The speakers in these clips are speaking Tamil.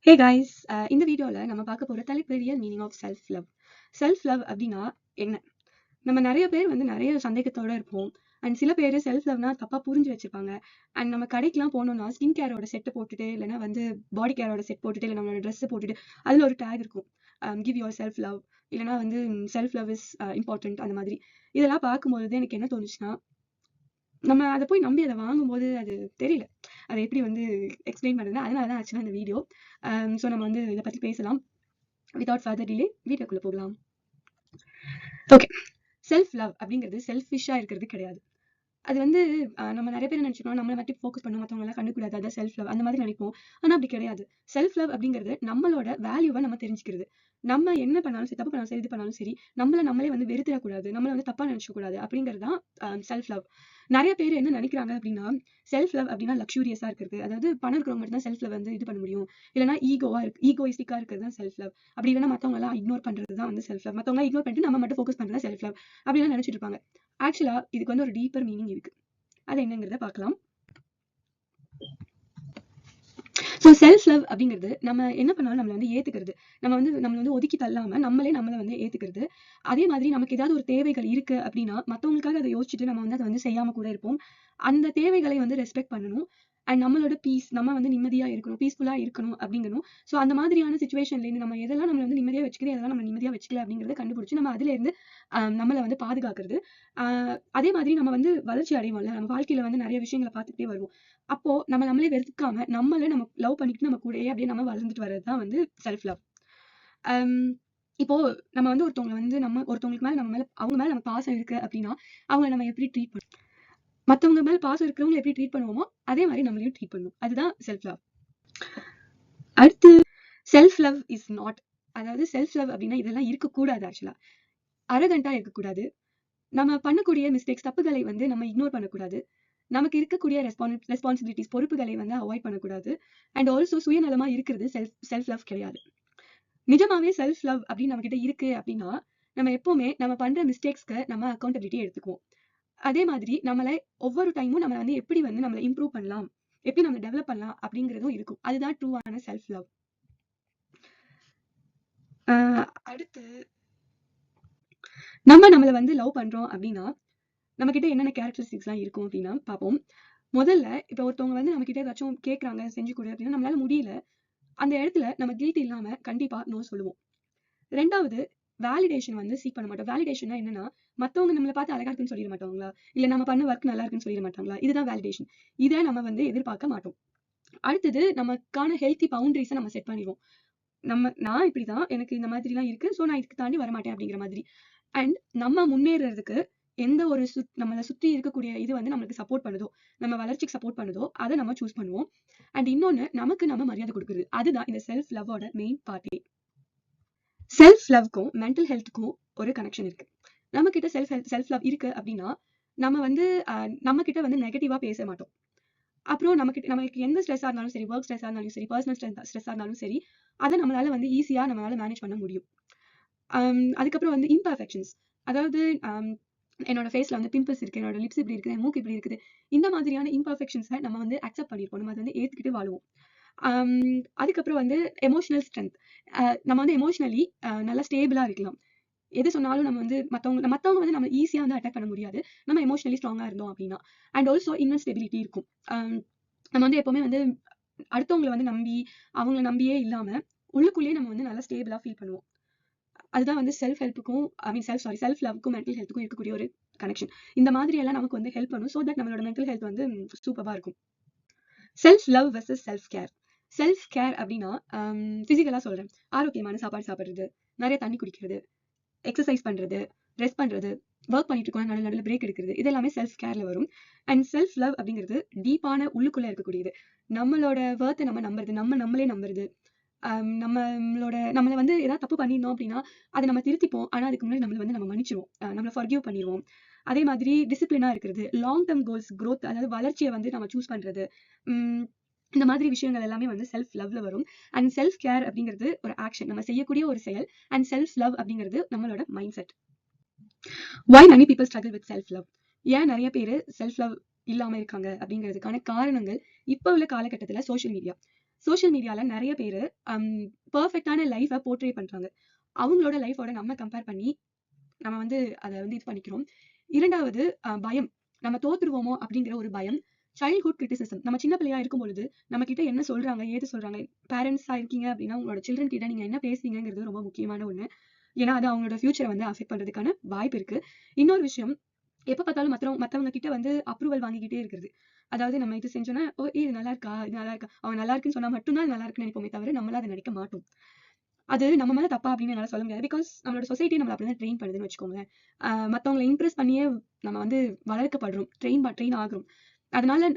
ஹே காய்ஸ், இந்த வீடியோவில் நம்ம பார்க்க போகிற தலைப்பு real meaning of self love. Self love அப்படின்னா என்ன? நம்ம நிறைய பேர் நிறைய சந்தேகத்தோடு இருப்போம். அண்ட் சில பேர் செல்ஃப் லவ்னா தப்பாக புரிஞ்சு வச்சிருப்பாங்க. அண்ட் நம்ம கடைக்கெலாம் போனோம்னா ஸ்கின் கேரோட செட்டை போட்டுட்டு, இல்லைனா பாடி கேரோட செட் போட்டுட்டு, இல்லை நம்மளோட ட்ரெஸ்ஸை போட்டுட்டு அதில் ஒரு டேக் இருக்கும், கிவ் யுவர் செல்ஃப் லவ், இல்லைனா செல்ஃப் லவ் இஸ் இம்பார்ட்டன்ட். அந்த மாதிரி இதெல்லாம் பார்க்கும்போது எனக்கு என்ன தோணுச்சுன்னா, நம்ம அதை போய் நம்பி அதை வாங்கும்போது அது தெரியல, அதை எப்படி எக்ஸ்பிளைன் பண்ணுறது. அதனால தான் ஆக்சுவலாக இந்த வீடியோ. ஸோ நம்ம இதை பற்றி பேசலாம். வித்வுட் ஃபர்தர் டிலே வீடியோக்குள்ளே போகலாம். ஓகே, செல்ஃப் லவ் அப்படிங்கிறது செல்ஃபிஷாக இருக்கிறது கிடையாது. அது நம்ம நிறைய பேர் நினைச்சுக்கணும், நம்மளை மட்டும் ஃபோக்கஸ் பண்ணணும், மற்றவங்க எல்லாம் கண்டுக்கூடாது, அதான் செல்ஃப் லவ் அந்த மாதிரி நினைப்போம். ஆனால் அப்படி கிடையாது. செல்ஃப் லவ் அப்படிங்கிறது நம்மளோட வேல்யூவை நம்ம தெரிஞ்சுக்கிறது. நம்ம என்ன பண்ணாலும் சரி, தப்பு பண்ணாலும் சரி, இது பண்ணாலும் சரி, நம்மளே வெறுத்துடக்கூடாது, நம்மளை தப்பா நினைச்ச கூடாது. அப்படிங்கிறது தான் செல்ஃப் லவ். நிறைய பேர் என்ன நினைக்கிறாங்க அப்படின்னா, செல்ஃப் லவ் அப்படின்னா லக்ஸூரியஸா இருக்கிறது, அதாவது பணம் இருக்கிறவங்க மட்டும் தான் செல்ஃப் லவ் இது பண்ண முடியும், இல்லைன்னா ஈகோயிஸ்டிக்கா இருக்கிறது தான் செல்ஃப் லவ். அப்படி இல்லைன்னா மற்றவங்க எல்லாம் இக்னோர் பண்றது தான் செல்ஃப் லவ். மற்றவங்க இக்னோர் பண்ணிட்டு நம்ம மட்டும் ஃபோக்கஸ் பண்றது செல்ஃப் லவ் அப்படின்னு நினைச்சிட்டு இருப்பாங்க. ஆக்சுவலா இதுக்கு ஒரு டீப்பர் மீனிங் இருக்கு. அது என்னங்கிறத பார்க்கலாம். ஸோ செல்ஃப் லவ் அப்படிங்கிறது நம்ம என்ன பண்ணாலும் நம்மளை ஏத்துக்கிறது, நம்மளை ஒதுக்கி தள்ளாம நம்மளை ஏத்துக்கிறது. அதே மாதிரி நமக்கு ஏதாவது ஒரு தேவைகள் இருக்கு அப்படின்னா மற்றவங்களுக்காக அதை யோசிச்சுட்டு நம்ம அதை செய்யாம கூட இருப்போம். அந்த தேவைகளை ரெஸ்பெக்ட் பண்ணணும். அண்ட் நம்மளோட பீஸ், நம்ம நிம்மதியா இருக்கணும், பீஸ்ஃபுல்லா இருக்கணும் அப்படிங்கணும். ஸோ அந்த மாதிரியான சுச்சுவேஷன்ல இருந்து நம்ம எதெல்லாம் நம்மளை நிம்மதியா வச்சுக்கிறது, எதெல்லாம் நம்ம நிம்மதியா வச்சுக்கல அப்படிங்கறத கண்டுபிடிச்சு நம்ம அதுல இருந்து நம்மளை பாதுகாக்கிறது. அதே மாதிரி நம்ம வளர்ச்சி அடைவோம்ல, நம்ம வாழ்க்கையில நிறைய விஷயங்களை பார்த்துட்டே வருவோம். அப்போ நம்மளே வெறுக்காம நம்ம லவ் பண்ணிட்டு நம்ம கூடயே அப்படியே நம்ம வளர்ந்துட்டு வர்றதுதான் செல்ஃப் லவ். இப்போ நம்ம ஒருத்தவங்க நம்ம ஒருத்தவங்களுக்கு மேல அவங்க மேல நம்ம பாசம் இருக்கு அப்படின்னா அவங்க நம்ம எப்படி ட்ரீட் பண்ணுவோம், மத்தவங்க மேல பாசம் இருக்கிறவங்க எப்படி ட்ரீட் பண்ணுவோமோ அதே மாதிரி நம்மளையும் ட்ரீட் பண்ணுவோம். அதுதான் செல்ஃப் லவ். அடுத்து, செல்ஃப் லவ் இஸ் நாட், அதாவது செல்ஃப் லவ் அப்படின்னா இதெல்லாம் இருக்கக்கூடாது. ஆக்சுவலா அரகண்டா இருக்கக்கூடாது. நம்ம பண்ணக்கூடிய மிஸ்டேக்ஸ், தப்புகளை நம்ம இக்னோர் பண்ணக்கூடாது. நமக்கு இருக்கக்கூடிய ரெஸ்பான்சிபிலிட்டிஸ், பொறுப்புகளை அவாய்ட் பண்ணக்கூடாது. அண்ட் ஆல்சோ சுயநலமா இருக்கிறது செல்ஃப் லவ் கிடையாது. நிஜமாவே செல்ஃப் லவ் அப்படின்னு நம்ம கிட்ட இருக்கு அப்படின்னா நம்ம எப்பவுமே நம்ம பண்ற மிஸ்டேக்ஸ்க்கு நம்ம அக்கௌண்டபிலிட்டி எடுத்துக்குவோம். அதே மாதிரி நம்மளை ஒவ்வொரு டைமும் நம்ம எப்படி நம்மளை இம்ப்ரூவ் பண்ணலாம், எப்படி நம்ம டெவலப் பண்ணலாம் அப்படிங்கிறதும் இருக்கும். அதுதான் ட்ரூவான செல்ஃப் லவ். அடுத்து, நம்மளை லவ் பண்றோம் அப்படின்னா நம்ம கிட்ட என்னென்ன கேரக்டரிஸ்டிக்ஸ் எல்லாம் இருக்கும் அப்படின்னா பார்ப்போம். முதல்ல இப்ப ஒருத்தவங்க நம்ம கிட்ட ஏதாச்சும் கேட்கறாங்க, செஞ்சு கொடு அப்படின்னா நம்மளால முடியல, அந்த இடத்துல நம்ம கில்ட் இல்லாம கண்டிப்பா நோ சொல்லுவோம். ரெண்டாவது, வேலிடேஷன் சீக் பண்ண மாட்டோம். வேலிடேஷன் என்னன்னா, மத்தவங்க நம்மளை பார்த்து அழகா இருக்குன்னு சொல்லிட மாட்டாங்களா, இல்ல நம்ம பண்ண ஒர்க் நல்லா இருக்குன்னு சொல்லிட மாட்டாங்களா, இதுதான் வேலிடேஷன். இதை நம்ம எதிர்பார்க்க மாட்டோம். அடுத்தது, நமக்கான ஹெல்த்தி பவுண்டரிஸை நம்ம செட் பண்ணிடுவோம். நான் இப்படிதான், எனக்கு இந்த மாதிரி எல்லாம் இருக்கு, சோ நான் இதுக்கு தாண்டி வரமாட்டேன் அப்படிங்கிற மாதிரி. அண்ட் நம்ம முன்னேறதுக்கு எந்த ஒரு நம்மளை சுத்தி இருக்கக்கூடிய இது நமக்கு சப்போர்ட் பண்ணுதோ, நம்ம வளர்ச்சிக்கு சப்போர்ட் பண்ணுதோ அதை நம்ம சூஸ் பண்ணுவோம். அண்ட் இன்னொன்னு, நமக்கு நம்ம மரியாதை கொடுக்குறது. அதுதான் இந்த செல்ஃப் லவ்வோட மெயின் பார்ட்டி. செல்ஃப் லவ்க்கும் மென்டல் ஹெல்த்துக்கும் ஒரு கனெக்ஷன் இருக்கு. நம்ம கிட்ட செல்ஃப் லவ் இருக்கு அப்படின்னா நம்ம நம்ம கிட்ட நெகட்டிவா பேச மாட்டோம். அப்புறம் நமக்கு எந்த ஸ்ட்ரெஸ்ஸா இருந்தாலும் சரி, ஒர்க் ஸ்ட்ரெஸ்ஸா இருந்தாலும் சரி, பர்சனல் ஸ்ட்ரெஸ்ஸா இருந்தாலும் சரி, அதை நம்மளால ஈஸியா நம்மளால மேனேஜ் பண்ண முடியும். அதுக்கப்புறம் இம்பர்ஃபெக்ஷன்ஸ், அதாவது என்னோட ஃபேஸ்ல பிம்பிள்ஸ் இருக்கு, என்னோட லிப்ஸ் இப்படி இருக்குது, மூக்கு இப்படி இருக்குது, இந்த மாதிரியான இம்பர்ஃபெக்ஷன்ஸை நம்ம அக்செப்ட் பண்ணிருப்போம், நம்ம அதை ஏத்துக்கிட்டு வாழுவோம். அதுக்கப்புறம் எமோஷனல் ஸ்ட்ரென்த், நம்ம எமோஷனலி நல்லா ஸ்டேபிளா இருக்கலாம். எது சொன்னாலும் நம்ம மத்தவங்க நம்ம ஈஸியா அட்டாக் பண்ண முடியாது, நம்ம எமோஷனலி ஸ்ட்ராங்கா இருந்தோம் அப்படின்னா. அண்ட் ஆல்சோ இன்னர் ஸ்டெபிலிட்டி இருக்கும். நம்ம எப்பவுமே அடுத்தவங்களை நம்பி அவங்கள நம்பியே இல்லாம உள்ளுக்குள்ளேயே நம்ம நல்லா ஸ்டேபிளா ஃபீல் பண்ணுவோம். அதுதான் செல்ஃப் ஹெல்ப்புக்கும் செல்ஃப் லவ்க்கும் மென்டல் ஹெல்த்துக்கும் இருக்கக்கூடிய ஒரு கனெக்ஷன். இந்த மாதிரி எல்லாம் நமக்கு ஹெல்ப் பண்ணும், சோ தட் நம்மளோட மென்டல் ஹெல்த் சூப்பரா இருக்கும். Self love versus self care. Self care அப்படின்னா பிசிக்கலா சொல்றேன், ஆரோக்கியமான சாப்பாடு சாப்பிடுறது, நிறைய தண்ணி குடிக்கிறது, எக்ஸசைஸ் பண்றது, ரெஸ்ட் பண்றது, ஒர்க் பண்ணிட்டு இருக்கோம் நடுவில் பிரேக் எடுக்கிறது, இது எல்லாமே செல்ஃப் கேர்ல வரும். அண்ட் செல்ஃப் லவ் அப்படிங்கிறது டீப்பான உள்ளுக்குள்ள இருக்கக்கூடியது. நம்மளோட வர்த்தை நம்ம நம்புறது, நம்மளே நம்புறது. நம்மளை ஏதாவது தப்பு பண்ணிருந்தோம் அப்படின்னா அதை நம்ம திருத்திப்போம், ஆனா அதுக்கு முன்னாடி நம்ம மன்னிச்சிருவோம், நம்மளை ஃபர்கிவ் பண்ணிடுவோம். அதே மாதிரி டிசிப்ளினா இருக்கிறது, லாங் டர்ம் கோல்ஸ், growth, அதாவது வளர்ச்சியை நம்ம சூஸ் பண்றது, இந்த மாதிரி விஷயங்கள் எல்லாமே செல்ஃப் லவ்ல வரும். அண்ட் செல்ஃப் கேர் அப்படிங்கிறது ஒரு ஆக்ஷன், நம்ம செய்யக்கூடிய ஒரு செயல். அண்ட் செல்ஃப் லவ் அப்படிங்கிறது நம்மளோட mind set. why many people struggle with self love? ஏன் நிறைய பேர் செல்ஃப் லவ் இல்லாம இருக்காங்க அப்படிங்கிறதுக்கான காரணங்கள் இப்ப உள்ள காலகட்டத்துல சோஷியல் மீடியா. சோஷியல் மீடியால நிறைய பேரு பெர்ஃபெக்டான லைஃபை போர்ட்ரே பண்றாங்க. அவங்களோட லைஃபோட நம்ம கம்பேர் பண்ணி நம்ம வந்து அதை வந்து இது பண்ணிக்கிறோம். இரண்டாவது பயம். நம்ம தோத்துருவோமோ அப்படிங்கிற ஒரு பயம். Childhood criticism. நம்ம சின்ன பிள்ளையா இருக்கும் பொழுது நம்ம கிட்ட என்ன சொல்றாங்க, ஏது சொல்றாங்க. பேரண்ட்ஸா இருக்கீங்க அப்படின்னா உங்களோட சில்ட்ரன் கிட்ட நீங்க என்ன பேசுறீங்கிறது ரொம்ப முக்கியமான ஒண்ணு. ஏன்னா அது அவங்களோட ஃபியூச்சரை வந்து அஃபெக்ட் பண்றதுக்கான வாய்ப்பு இருக்கு. இன்னொரு விஷயம், எப்ப பார்த்தாலும் மத்தவங்க கிட்ட வந்து அப்ரூவல் வாங்கிக்கிட்டே இருக்கிறது. அதாவது நம்ம இது செஞ்சோம்னா, ஓ இது நல்லா இருக்கா, இது நல்லா இருக்கா, அவங்க நல்லா இருக்குன்னு சொன்னா மட்டும்தான் நல்லா இருக்குன்னு நினைப்போமே தவிர நம்மள அதை நினைக்க மாட்டோம். அது நம்ம மேல தப்பா அப்படின்னு என்னால சொல்ல முடியாது. பிகாஸ் நம்மளோட சொசைட்டி நம்மள அப்படிதான் ட்ரெயின் பண்ணுதுன்னு வச்சுக்கோங்களேன். மத்தவங்களை இம்ப்ரெஸ் பண்ணியே நம்ம வந்து வளர்க்கப்படுறோம், ட்ரெயின் ஆகுறோம். அதனால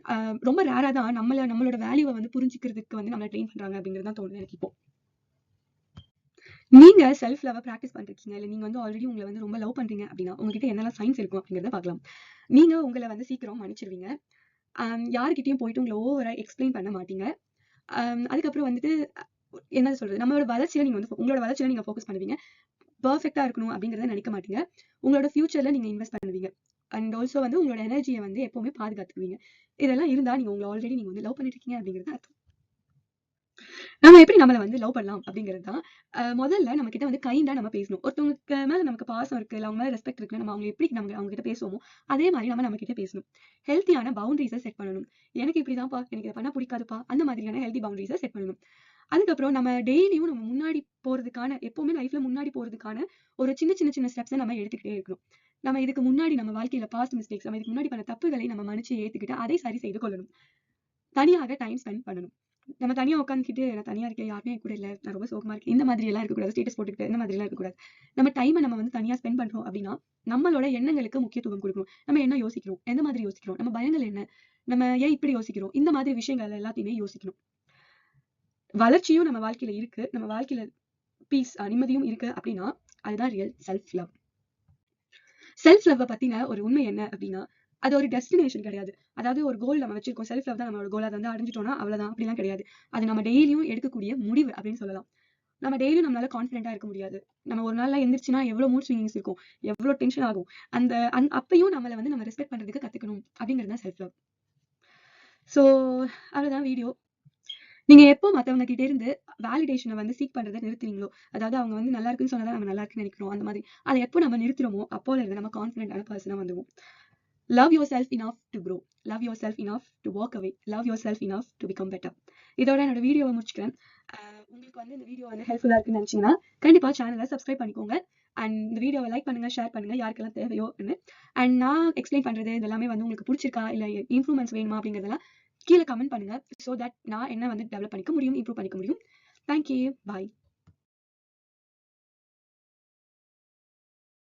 ரொம்ப ரேரா தான் நம்மளோட வேல்யூவை வந்து புரிஞ்சுக்கிறதுக்கு வந்து நம்மள ட்ரெயின் பண்றாங்க அப்படிங்கிறது தான் தோணுது எனக்கு இப்போ. நீங்க செல்ஃப் லவ் பிராக்டிஸ் பண்றீங்க, இல்ல நீங்க வந்து ஆல்ரெடி உங்களை வந்து ரொம்ப லவ் பண்றீங்க அப்படின்னா உங்ககிட்ட என்னெல்லாம் சைன்ஸ் இருக்கும் அப்படிங்கறத பார்க்கலாம். நீங்க உங்களை வந்து சீக்கிரம் மன்னிச்சிருவீங்க. யாருக்கிட்டையும் போயிட்டு உங்களை ஓவரா எக்ஸ்பிளைன் பண்ண மாட்டீங்க. அதுக்கப்புறம் வந்துட்டு என்ன சொல்றது, நம்மளோட வளர்ச்சியில நீங்க வந்து உங்களோட வளர்ச்சியில நீங்க ஃபோக்கஸ் பண்ணுவீங்க. பெர்ஃபெக்ட்டா இருக்கணும் அப்படிங்கறத நினைக்க மாட்டீங்க. உங்களோட ஃபியூச்சர்ல நீங்க இன்வெஸ்ட் பண்ணுவீங்க. அண்ட் ஆல்சோ வந்து உங்களோட எனர்ஜியை வந்து எப்பவுமே பாதுகாத்துக்குவீங்க. இதெல்லாம் இருந்தா நீங்க உங்களை ஆல்ரெடி நீங்க வந்து லவ் பண்ணிட்டு இருக்கீங்க அப்படிங்கிறது அர்த்தம். நம்ம எப்படி நம்மள வந்து லவ் பண்ணலாம் அப்படிங்கிறது தான். முதல்ல நம்ம கிட்ட வந்து கைண்டா நம்ம பேசணும். ஒருத்தவங்களுக்கு மேல நமக்கு பாசம் இருக்கு, இல்ல அவங்க மேல ரெஸ்பெக்ட் இருக்கு, நம்ம அவங்க கிட்ட பேசுவோமோ அதே மாதிரி நம்ம கிட்ட பேசணும். ஹெல்த்தியான பவுண்டரிஸை செட் பண்ணணும். எனக்கு இப்படிதான்ப்பா, எனக்கு இதை பண்ணா பிடிக்காதுப்பா, அந்த மாதிரியான ஹெல்தி பவுண்டரிஸை செட் பண்ணணும். அதுக்கப்புறம் நம்ம டெய்லியும் நம்ம முன்னாடி போறதுக்கான, எப்பவுமே லைஃப்ல முன்னாடி போறதுக்கான ஒரு சின்ன ஸ்டெப்ஸை நம்ம எடுத்துக்கிட்டே இருக்கணும். நம்ம இதுக்கு முன்னாடி நம்ம வாழ்க்கையில பாஸ்ட் மிஸ்டேக்ஸ், நம்ம இதுக்கு முன்னாடி பண்ண தப்புகளை நம்ம மன்னிச்சு ஏத்துக்கிட்டு அதை சரி செய்து கொள்ளணும். தனியாக டைம் ஸ்பெண்ட் பண்ணணும். நம்ம தனியா உட்காந்துக்கிட்டு நான் தனியா இருக்கேன், யாருமே கூட இல்ல, நான் ரொம்ப சோகமா இருக்கேன், இந்த மாதிரி எல்லாம் இருக்கக்கூடாது. ஸ்டேட்டஸ் போட்டுக்கிட்டு இந்த மாதிரி எல்லாம் இருக்கக்கூடாது. நம்ம டைமை நம்ம வந்து தனியா ஸ்பெண்ட் பண்றோம் அப்படின்னா நம்மளோட எண்ணங்களுக்கு முக்கியத்துவம் கொடுக்கணும். நம்ம என்ன யோசிக்கிறோம், எந்த மாதிரி யோசிக்கிறோம், நம்ம பயங்கள் என்ன, நம்ம ஏன் இப்படி யோசிக்கிறோம், இந்த மாதிரி விஷயங்கள் எல்லாத்தையுமே யோசிக்கணும். வளர்ச்சியும் நம்ம வாழ்க்கையில இருக்கு, நம்ம வாழ்க்கையில பீஸ் நிம்மதியும் இருக்கு அப்படின்னா அதுதான் real self love. Self love பத்தின ஒரு உண்மை என்ன அப்படின்னா, அது ஒரு டெஸ்டினேஷன் கிடையாது. அதாவது ஒரு கோல் நம்ம வச்சிருக்கோம், செல்ஃப் லவ் தான் நம்மளோட கோல், அதை வந்து அடைஞ்சிட்டோம்னா அவ்வளவுதான் அப்படிலாம் கிடையாது. அது நம்ம டெய்லியும் எடுக்கக்கூடிய முடிவு அப்படின்னு சொல்லலாம். நம்ம டெய்லியும் நம்மளால கான்ஃபிடென்ட்டா இருக்க முடியாது. நம்ம ஒரு நாள்ல எந்திரிச்சுன்னா எவ்வளவு மூட் ஸ்விங்கிங்ஸ் இருக்கும், எவ்வளவு டென்ஷன் ஆகும். அப்பயும் நம்மள வந்து நம்ம ரெஸ்பெக்ட் பண்றதுக்கு கத்துக்கணும் அப்படிங்கிறது தான் செல்ஃப் லவ். சோ அவ்வளவுதான் வீடியோ. நீங்க எப்போ மத்தவங்க கிட்ட இருந்து வேலிடேஷனை வந்து சீக் பண்றதை நிறுத்துறீங்களோ, அதாவது அவங்க வந்து நல்லா இருக்குன்னு சொன்னதான் நம்ம நல்லா இருக்குன்னு நினைக்கிறோம், அந்த மாதிரி அதை எப்போ நம்ம நிறுத்துறோமோ அப்போல இருந்து நம்ம கான்ஃபிடென்ட்டான பர்சனா வந்துருவோம். Love yourself enough to grow. Love yourself enough to walk away. Love yourself enough to become better. இதோட என்னோட வீடியோவை முடிச்சுக்கிறேன். உங்களுக்கு வந்து இந்த வீடியோ வந்து ஹெல்ப்ஃபுல்லா இருக்குன்னு நினைச்சீங்கன்னா கண்டிப்பா சேனலை சப்ஸ்கிரைப் பண்ணிக்கோங்க. அண்ட் இந்த வீடியோவை லைக் பண்ணுங்க, ஷேர் பண்ணுங்க யாருக்கெல்லாம் தேவையோ. அண்ட் நான் எக்ஸ்பிளைன் பண்றது இதெல்லாமே வந்து உங்களுக்கு பிடிச்சிருக்கா, இல்ல இம்ப்ரூவ்மெண்ட்ஸ் வேணுமா அப்படிங்கறதெல்லாம் கீழே கமெண்ட் பண்ணுங்க. ஸோ தட் நான் என்ன வந்து டெவலப் பண்ணிக்க முடியும், இம்ப்ரூவ் பண்ணிக்க முடியும். தேங்க்யூ, பாய்.